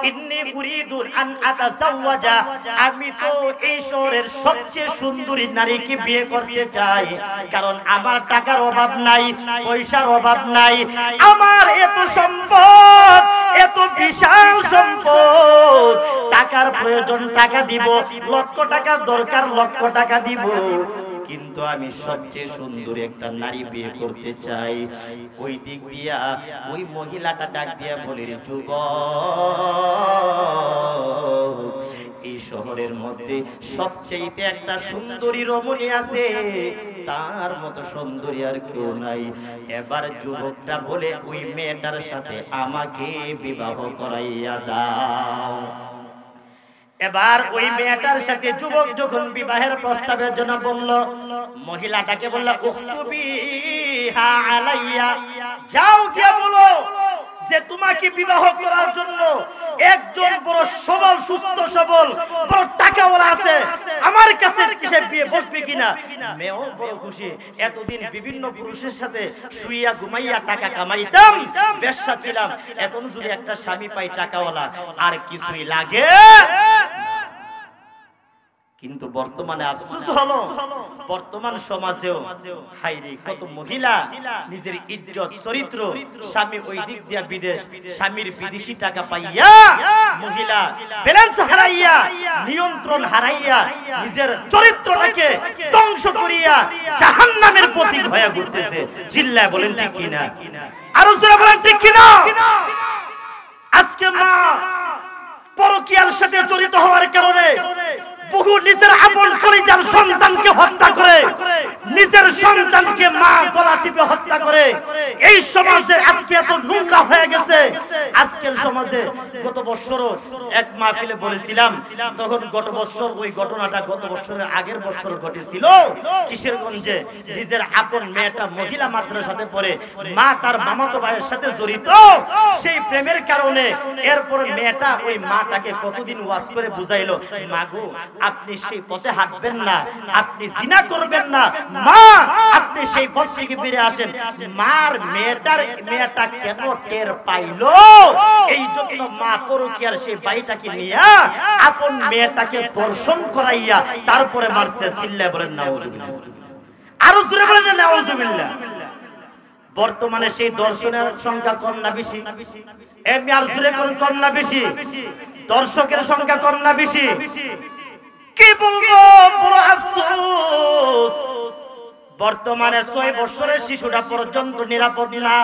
ইন্নী উরিদু আন আতাজাওয়াজা, আমি তো এই শহরের সবচেয়ে সুন্দরী নারীকে বিয়ে করতে চাই। কারণ আমার টাকার অভাব নাই, পয়সার অভাব নাই, আমার এত সম্পদ, এত বিশাল সম্পদ, টাকার প্রয়োজন টাকা দিব, লক্ষ টাকার দরকার লক্ষ টাকা দিব, কিন্তু আমি সবচেয়ে সুন্দর একটা নারী বিয়ে করতে চাই। ওই দিক দিয়া ওই মহিলাটা ডাক দিয়া বলে, যুবক, এই শহরের মধ্যে সবচেয়ে একটা সুন্দরী রমণী আছে, তার মতো সুন্দরী আর কেউ নাই। এবার যুবকটা বলে, ওই মেয়েটার সাথে আমাকে বিবাহ করাইয়া দাও। এবার ওই মেয়েটার সাথে যুবক যখন বিবাহের প্রস্তাবের জন্য বলল, মহিলাটাকে বলল, উখতুবিহা আলাইয়া, যাও গিয়ে বলো যে তোমাকে বিবাহ করার জন্য একজন বড় সবল, সুস্থ সবল, বড় টাকাওয়ালা আছে, আমার কাছে কিসে বিয়ে বসবে কিনা। মেয়েও বড় খুশি। এতদিন বিভিন্ন পুরুষের সাথে শুইয়া ঘুমাইয়া টাকা কামাইতাম, বেশ্যা ছিলাম, এখন যদি একটা স্বামী পাই টাকাওয়ালা, আর কিছুই লাগে। কিন্তু বর্তমানে আফসোস হলো, বর্তমান সমাজেও হাইরে কত মহিলা নিজের ইজ্জত চরিত্র, স্বামী ওই দিক দিয়া বিদেশ, স্বামীর বিদেশি টাকা পাইয়া মহিলা ব্যালেন্স হারাইয়া, নিয়ন্ত্রণ হারাইয়া, নিজের চরিত্রটাকে ধ্বংস করিয়া জাহান্নামের প্রতীক হয়ে ঘুরতেছে। চিল্লায় বলেন ঠিক কিনা? আরো জোরে বলেন ঠিক কিনা? আজকে মা পরকীয়ার সাথে জড়িত হওয়ার কারণে বহু নিজের আপন কলিজার সন্তানকে হত্যা করে, নিজের সন্তানকে মা গলা টিপে হত্যা করে। এই সমাজে আজকে এত নোংরা হয়ে গেছে। আজকের সমাজে গত বছরও এক মাহফিলে বলেছিলাম, তখন গত বছর ওই ঘটনাটা গত বছরের আগের বছর ঘটেছিল কিশোরগঞ্জে। নিজের আপন মেয়েটা মহিলা মাদ্রাসাতে পড়ে, মা তার মামাতো ভাইয়ের সাথে জড়িত, সেই প্রেমের কারণে এরপর মেয়েটা ওই মাটাকে কতদিন ওয়াজ করে বুঝাইলো, মাগো আপনি সেই পথে হাঁটবেন না, আপনি জিনা করবেন না, মা আপনি সেই পথ থেকে ফিরে আসেন। মার মেয়েটা কেন টের পাইলো, এই জন্য মা পরকীয়ার সেই ভাইটাকে নিয়ে আপন মেয়েটাকে দর্শন করাইয়া তারপরে মারছে। চিল্লায় বলেন নাউজুবিল্লাহ। আরো জোরে বলেন নাউজুবিল্লাহ। বর্তমানে সেই দর্শনের সংখ্যা কম না বেশি? এমনি আর জোরে কোন কম না বেশি? দর্শকের সংখ্যা কম না বেশি? কি বলবো, বড় আফসোস। বর্তমানে 6 বছরের শিশুটা পর্যন্ত নিরাপদ না,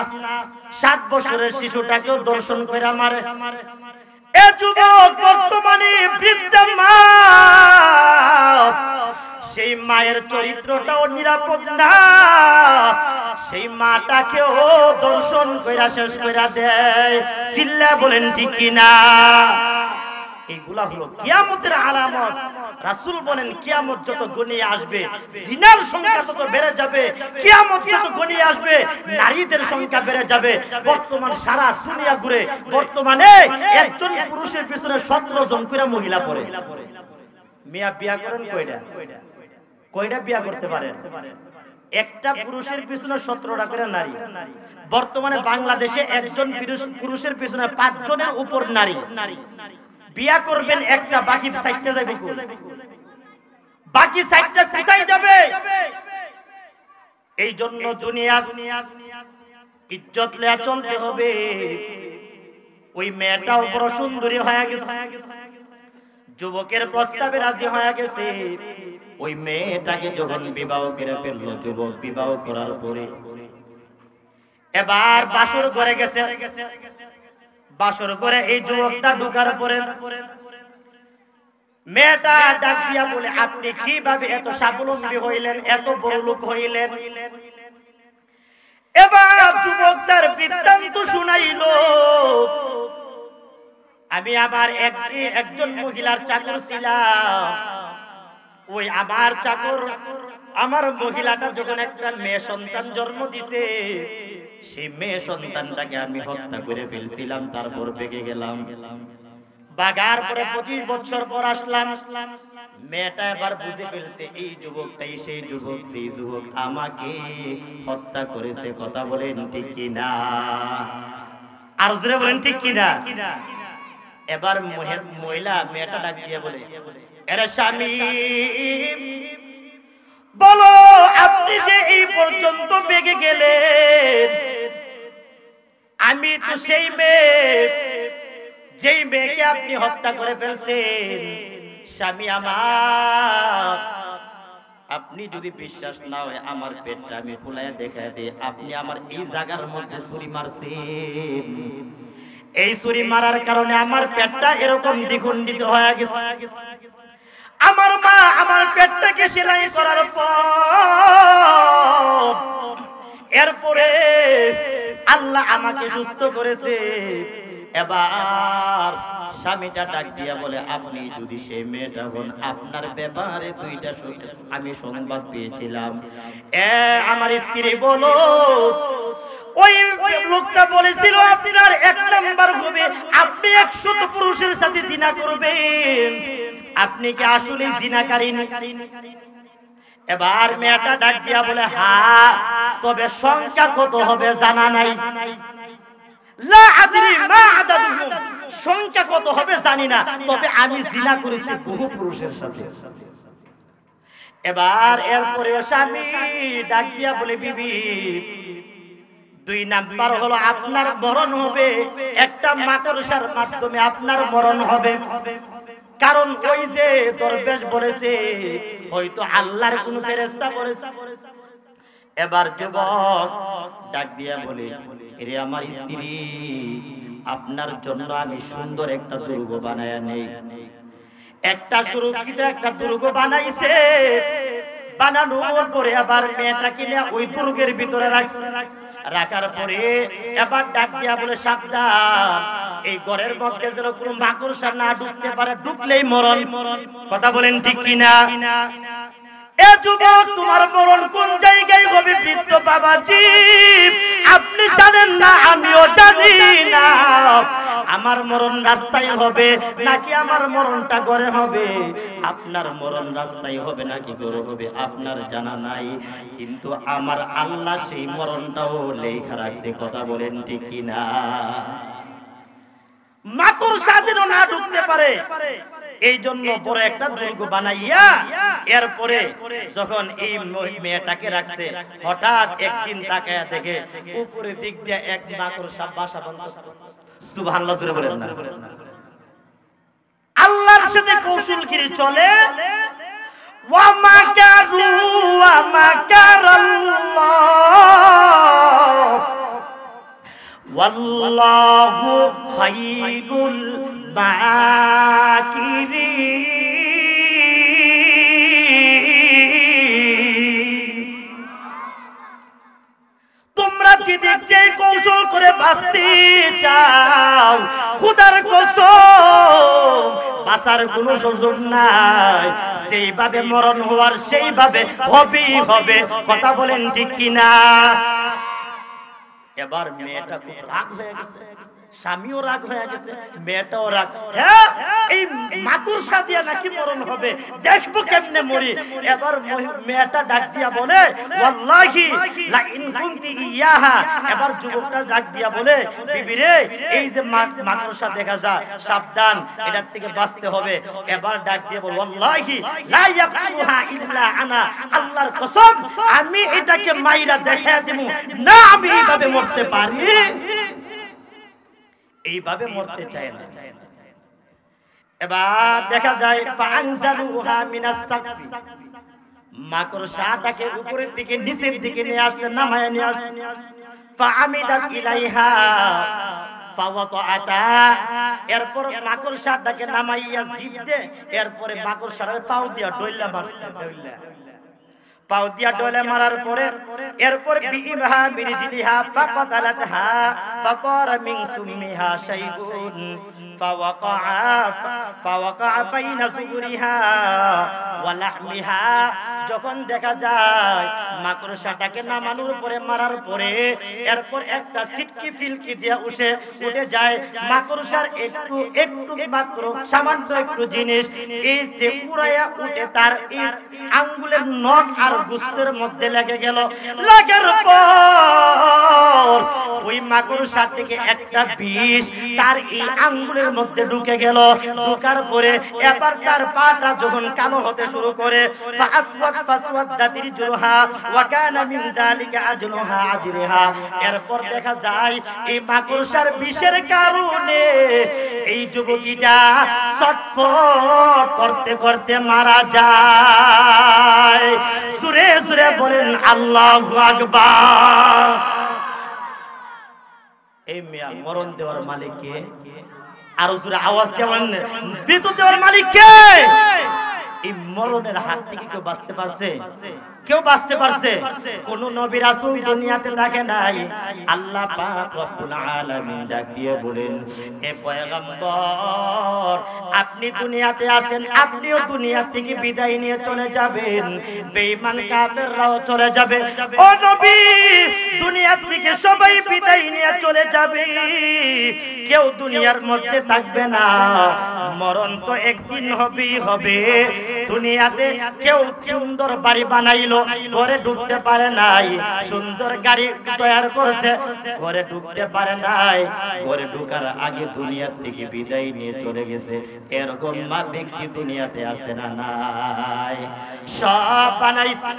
7 বছরের শিশুটাকেও দর্শন করে মারে। এ যুবক বর্তমানে বৃদ্ধা মা, সেই মায়ের চরিত্রটাও নিরাপদ না, সেই মাটাকেও দর্শন কইরা শেষ কইরা দেয়। চিল্লায় বলেন ঠিক কিনা? এগুলা হলো কিয়ামতের আলামত। রাসূল বলেন কিয়ামত যত ঘনিয়ে আসবে জিনার সংখ্যা তত বেড়ে যাবে, কিয়ামত যত ঘনিয়ে আসবে নারীদের সংখ্যা বেড়ে যাবে। বর্তমান সারা দুনিয়া ঘুরে বর্তমানে একজন পুরুষের পিছনে 17 জন করে মহিলা পড়ে। মিয়া বিয়া করেন কয়টা? কয়টা বিয়া করতে পারেন? একটা পুরুষের পিছনে 17টা করে নারী। বর্তমানে বাংলাদেশে একজন পুরুষের পিছনে 5 জনের উপর নারী। বিয়া করবেন একটা, বাকি 4টা যাবে কই? বাকি 4টা কোথায় যাবে? এই জন্য দুনিয়া ইজ্জত লয়া চলতে হবে। ওই মেয়েটাও বড় সুন্দরী হয়ে গেছে, যুবকের প্রস্তাবে রাজি হয়ে গেছে। ওই মেয়েটাকে যখন বিবাহ করে ফেললো, যুবক বিবাহ করার পরে এবার বাসর ঘরে গেছে। বাসর ঘরে এই যুবকটা ঢোকার পরে মেয়েটা ডাক দিয়া বলে, আপনি কিভাবে এত স্বাবলম্বী হইলেন, এত বড় লোক হইলেন? এবার যুবক তার বৃত্তান্ত শুনাইলো। আমি আমার একজন মহিলার চাকর ছিলাম। ওই আমার চাকর, আমার মহিলাটা যখন একটা মেয়ে সন্তান জন্ম দিছে, সেই মেয়ে সন্তানটাকে আমি হত্যা করে ফেলছিলাম, তারপর পেকে গেলাম। বাগার পরে 25 বছর পর আসলাম। মেয়েটা এবার বুঝে ফেলছে এই যুবকটাই সেই যুবক, সেই যুবক আমাকে হত্যা করেছে। কথা বলেন ঠিক কিনা? আর জোরে বলেন ঠিক কিনা? এবার মহিলা মেয়েটা ডাক দিয়ে বলে, এরে স্বামী, বলো আপনি যে এই পর্যন্ত বেগে গেলেন, আমি তো সেই মেয়ে, যেই মেয়েকে আপনি হত্যা করে ফেলছেন। স্বামী আমার, আপনি যদি বিশ্বাস না হয় আমার পেটটা আমি খুলে দেখায় দিই। আপনি আমার এই জায়গার মধ্যে ছুরি মারছেন, এই ছুরি মারার কারণে আমার পেটটা এরকম দ্বিখণ্ডিত হয়ে গেছে। আমার মা আমার পেটটাকে সেলাই করার পর এরপরে আল্লাহ আমাকে সুস্থ করেছে। এবার স্বামীটা ডাক দিয়া বলে, আপনি যদি সেই মেয়েটা হন, আপনার ব্যাপারে 2টা আমি সংবাদ পেয়েছিলাম। আমার স্ত্রী বলো, ওই লোকটা বলেছিল আপনার 1 নাম্বার হবে আপনি 100 পুরুষের সাথে জিনা করবেন। আপনি কি আসলে জিনাকারী? এবার মেয়েটা ডাক দিয়া বলে, হ্যাঁ, তবে সংখ্যা কত হবে জানা নাই। লা আদরি মা আদাদুহুম, সংখ্যা কত হবে জানি না, তবে আমি জিনা করেছি বহু পুরুষের সাথে। এবার এরপরে স্বামী ডাক দিয়া বলে, বিবি 2 নাম্বার হলো আপনার মরণ হবে, একটা মাকড়সার মাধ্যমে আপনার মরণ হবে। কারণ ওই যে দরবেশ বলেছে, হয়তো আল্লাহর কোন ফেরেশতা বলেছে। এবার যুবক ডাক দিয়া বলে, এরে আমার স্ত্রী, আপনার জন্য আমি সুন্দর একটা দুর্গ বানায়া নেই। একটা সুরক্ষিত একটা দুর্গ বানাইছে। বানানোর পরে আবার মেয়েটাকে নিয়ে ওই দুর্গের ভিতরে রাখছে। রাখার পরে এবার ডাক দিয়া বলে, সাবধান, এই ঘরের মধ্যে যেন কোনো মাকড়সা না ঢুকতে পারে, ঢুকলেই মরণ। কথা বলেন ঠিক কিনা? এ যুবক, তোমার মরণ কোন জায়গায় হবে বৃদ্ধ বাবাজি আপনি জানেন না, আমিও জানি না। আমার মরণ রাস্তায় হবে নাকি আমার মরণটা ঘরে হবে? আপনার মরণ রাস্তায় হবে নাকি ঘরে হবে আপনার জানা নাই, কিন্তু আমার আল্লাহ সেই মরণটাও লেখা রাখছে। কথা বলেন ঠিক কিনা? মাকড়সা যেন না ঢুকতে পারে, এই জন্য বড় একটা দুর্গ বানাইয়া এরপরে যখন এই মেয়েটাকে রাখছে, হঠাৎ একদিন তাকায়া দেখে উপরের দিক দিয়ে এক মাকড়সা বাসা বাঁধছে। সুবহানাল্লাহ জোরে বলেন না। আল্লাহর সাথে কৌশলগিরি চলে। ওয়া মাকারু ওয়া মাকারাল্লাহ ওয়াল্লাহু খায়রুল মাকিরিন। তোমরা যদি যেই কৌশল করে বাঁচতে চাও, খোদার কসম বাঁচার কোনো সুযোগ নাই। যেইভাবে মরণ হওয়ার সেইভাবে হবেই হবে। কথা বলেন ঠিক কিনা? এবার মেয়েটা খুব রাগ হয়ে গেছে, স্বামীও রাগ হয়ে গেছে, মেয়েটাও রাগ। হ্যাঁ, এই মাকুরসা দিয়া নাকি মরণ হবে, দেখবো কেমনে মরি। এবার মেয়েটা ডাক দিয়া বলে ওয়াল্লাহি লা ইন কুনতি ইয়াহা। এবার যুবকটা ডাক দিয়া বলে বিবি রে, এই যে মাকুরসা দেখা যায়, সাবধান, এটার থেকে বাঁচতে হবে। এবার ডাক দিয়া বল ওয়াল্লাহি লা ইয়াকুহা ইল্লা আনা। আল্লাহর কসম আমি এটাকে মাইরা দেখায়া দেব না, আমি এইভাবে মরতে পারি। এইভাবে মরতে চায় না। এবার দেখা যায় ফাআনজালুহা মিনাস সাকফি, মাকড়সাটাকে উপরের দিকে নিচের দিকে নিয়ে আসছে, নামায় নিয়ে আসছে। ফাআমিদাত ইলাইহা ফাওয়াতাআতা, এরপর মাকড়সাটাকে নামাইয়া জিদ্দে, এরপরে মাকড়সাটার পাও দিয়া ডইলা মারছে। পাও দিয়া ডলে মারার পরে এরপর বিইবহা মিরজিলিহা ফাকাতালাতহা ফাতারা মিন সুমিহা শাইউন ফাওয়াকা বাইনা যুবরিহা ওয়া লাহমিহা। যখন দেখা যায় মাকড়সাটাকে নামানোর পরে মারার পরে এরপর একটা সিটকি ফিলকি দিয়া উঠে যায় মাকড়সার একটু মাত্র সামান্য একটু জিনিস এইতে উড়াইয়া উঠে তার এই আঙ্গুলের নখ আর গোস্তের মধ্যে লেগে গেল। লাগার পর ওই মাকড়সার থেকে একটা বিষ তার এই আঙ্গুলের মধ্যে ঢুকে গেল। ঢোকার পরে এবার তার পাটা যখন কালো হতে শুরু করে ফাসওয়াদাতির জুরহা ওয়া কানা মিন যালিকা আজলুহা আজরিহা। এরপর দেখা যায় এই মাকড়সার বিষের কারণে এই যুবতীটা ছটফট করতে করতে মারা যায়। সুরে সুরে বলেন আল্লাহু আকবার। এই মিয়া মরণ দেওয়ার মালিক কে? আরো সুরে আওয়াজ কেমন? বিদ্যুৎ দেওয়ার মালিক কে? এই মরণের হাত থেকে কেউ বাঁচতে পারছে? কেউ বাঁচতে পারছে? কোন নবী রাসূল দুনিয়াতে থাকে নাই। আল্লাহ পাক রব্বুল আলামিন ডাক দিয়ে বলেন, হে পয়গম্বর আপনি দুনিয়াতে আছেন, আপনিও দুনিয়া থেকে বিদায় নিয়ে চলে যাবেন, বেঈমান কাফেররাও চলে যাবে। ও নবী দুনিয়া থেকে সবাই বিদায় নিয়ে চলে যাবে, কেউ দুনিয়ার মধ্যে থাকবে না। মরণ তো একদিন হবেই হবে। দুনিয়াতে কেউ সুন্দর বাড়ি বানাইলো, ঘরে ঢুকতে পারে নাই। সুন্দর গাড়ি তৈরি করছে, ঘরে ঢুকতে পারে নাই। ঘরে ঢোকার আগে দুনিয়া থেকে বিদায় নিয়ে চলে গেছে। এরকম মা ব্যক্তি দুনিয়াতে আছে না নাই? সব বানাইছে,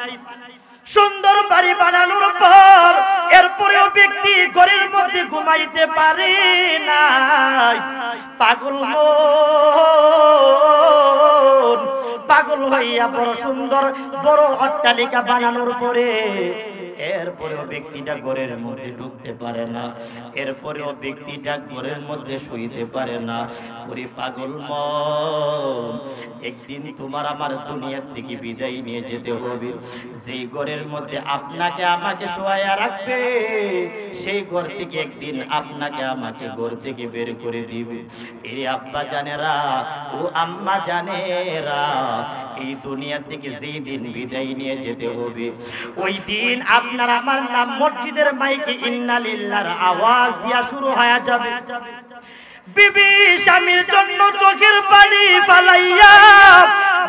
সুন্দর বাড়ি বানানোর পর এরপরেও ব্যক্তি ঘরের মধ্যে ঘুমাইতে পারে নাই। পাগল পাগল হইয়া বড় সুন্দর বড় অট্টালিকা বানানোর পরে এরপরেও ব্যক্তিটা ঘরের মধ্যে ঢুকতে পারে না। এরপরেও ব্যক্তিটা ঘরের মধ্যে শুইতে পারে না। ওরে পাগল মন, একদিন তোমার আমার দুনিয়ার থেকে বিদায় নিয়ে যেতে হবে। যেই ঘরের মধ্যে আপনাকে আমাকে শোয়ায়া রাখবে, সেই ঘর থেকে একদিন আপনাকে আমাকে ঘর থেকে বের করে দিবে। এই আব্বা জানেরা, ও আম্মা জানেরা, এই দুনিয়া থেকে যেই দিন বিদায় নিয়ে যেতে হবে, ওই দিন আপনার আমার নাম মসজিদের মাইকে ইন্না লিল্লাহর আওয়াজ দিয়া শুরু হয়ে যাবে। বিবি স্বামীর জন্য চোখের পানি ফালাইয়া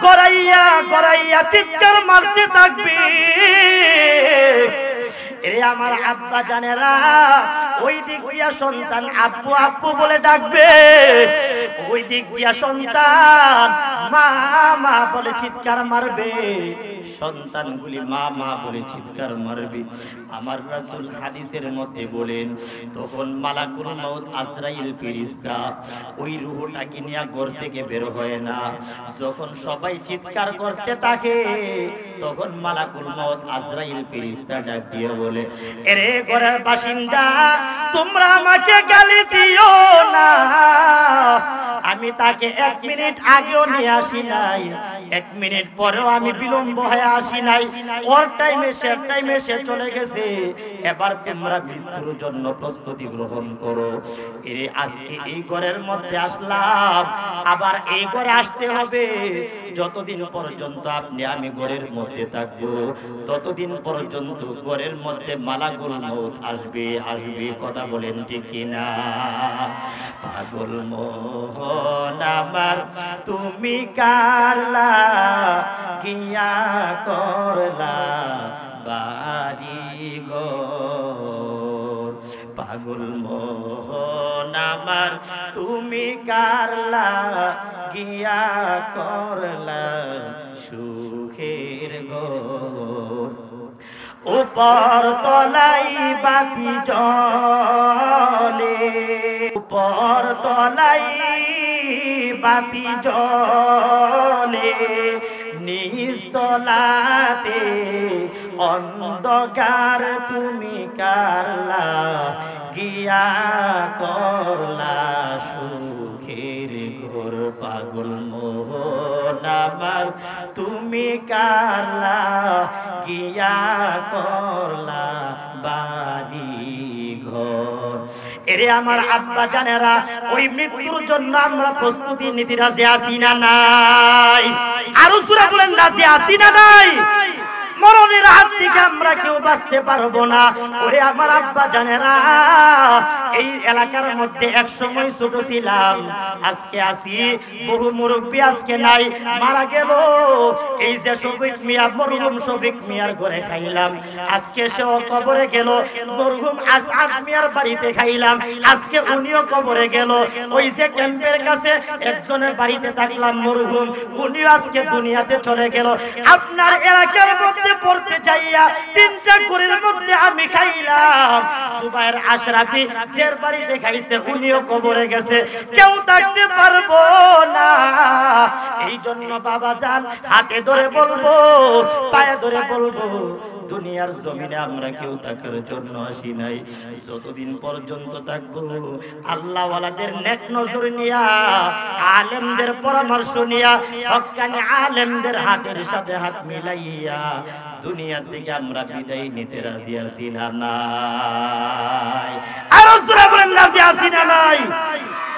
গড়াইয়া গড়াইয়া চিৎকার মারতে থাকবে। এ আমার আব্বা জানেরা, ওই দিক দিয়া সন্তান আব্বু আব্বু বলে ডাকবে, ওই দিক দিয়া সন্তান মা মা বলে চিৎকার মারবে, সন্তানগুলি মা মা বলে চিৎকার মারবে। আমার রাসূল হাদিসের মধ্যে বলেন, তখন মালাকুল মউত আজরাইল ফেরেশতা ওই রূহটাকে নিয়ে ঘর থেকে বের হয় না। যখন সবাই চিৎকার করতে থাকে, তখন মালাকুল মউত আজরাইল ফেরেশতা ডাক দিয়ে বলে, এরে ঘরের বাসিন্দা, তোমরা আমাকে গালি দিও না, আমি তাকে 1 মিনিট আগেও নিয়ে আসি নাই, 1 মিনিট পরেও আমি বিলম্ব হয়ে আসি নাই, ওর টাইমে সে চলে গেছে, এবার তোমরা মৃত্যুর জন্য প্রস্তুতি গ্রহণ করো। এরে আজকে এই ঘরের মধ্যে আসলাম, আবার এই ঘরে আসতে হবে। যতদিন পর্যন্ত আপনি আমি ঘরের মধ্যে থাকবো, ততদিন পর্যন্ত ঘরের মধ্যে মালাকুল মউত আসবে আসবে। কথা বলেন ঠিক কিনা? পাগল মোহন আমার তুমি কারলা গিয়া করলা বাড়ি ঘর, পাগল মোহন আমার তুমি কারলা গিয়া করলা সুখের ঘর। উপর তলাই বাতি জ্বলে, উপর তলাই বাতি জ্বলে, নিচ তলাতে অন্ধকার তুমি কারলা গিয়া করলা সুখের ঘর। পাগল মোহন আমার তুমি কারলা গিয়া করলা বাড়ি ঘর। এরে আমার আব্বা জানেরা, ওই মৃত্যুর জন্য আমরা প্রস্তুতি নিতে রাজি আছি না নাই? আরো জোরে বলেন, রাজি আছি না নাই? মরণের হাত থেকে আমরা কেউ বাঁচতে পারবো না। ওরে আমার আব্বা জানেরা, এই এলাকার মধ্যে এক সময় ছোট ছিলাম, আজকে আসি, বহু মুরব্বী আজকে নাই, মারা গেল। এই যে শফিক মিয়া, মরহুম শফিক মিয়ার ঘরে খাইলাম, আজকে সেও কবরে গেল। মরহুম আসাদ মিয়ার বাড়িতে খাইলাম, আজকে উনিও কবরে গেল। ওই যে ক্যাম্পের কাছে একজনের বাড়িতে থাকলাম, মরহুম, উনিও আজকে দুনিয়াতে চলে গেল। আপনার এলাকার মধ্যে পড়তে যাইয়া 3টা ঘরের মধ্যে আমি খাইলাম। জুবায়ের আশরাফি যার বাড়িতে খাইছে, উনিও কবরে গেছে, কেউ থাকতে পারবো না। এই জন্য বাবা জান, হাতে ধরে বলবো, পায়ে ধরে বলবো, দুনিয়ার জমিনে আমরা কেউ থাকার জন্য আসি নাই। যতদিন পর্যন্ত থাকবো, আল্লাহ ওয়ালাদের নেক নজর নিয়া, আলেমদের পরামর্শ নিয়া, হক্কানি আলেমদের হাতের সাথে হাত মিলাইয়া দুনিয়া থেকে আমরা বিদায় নিতে রাজি আছি না নাই? আরো জোরে বলেন, রাজি আছি না নাই?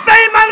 বেঈমান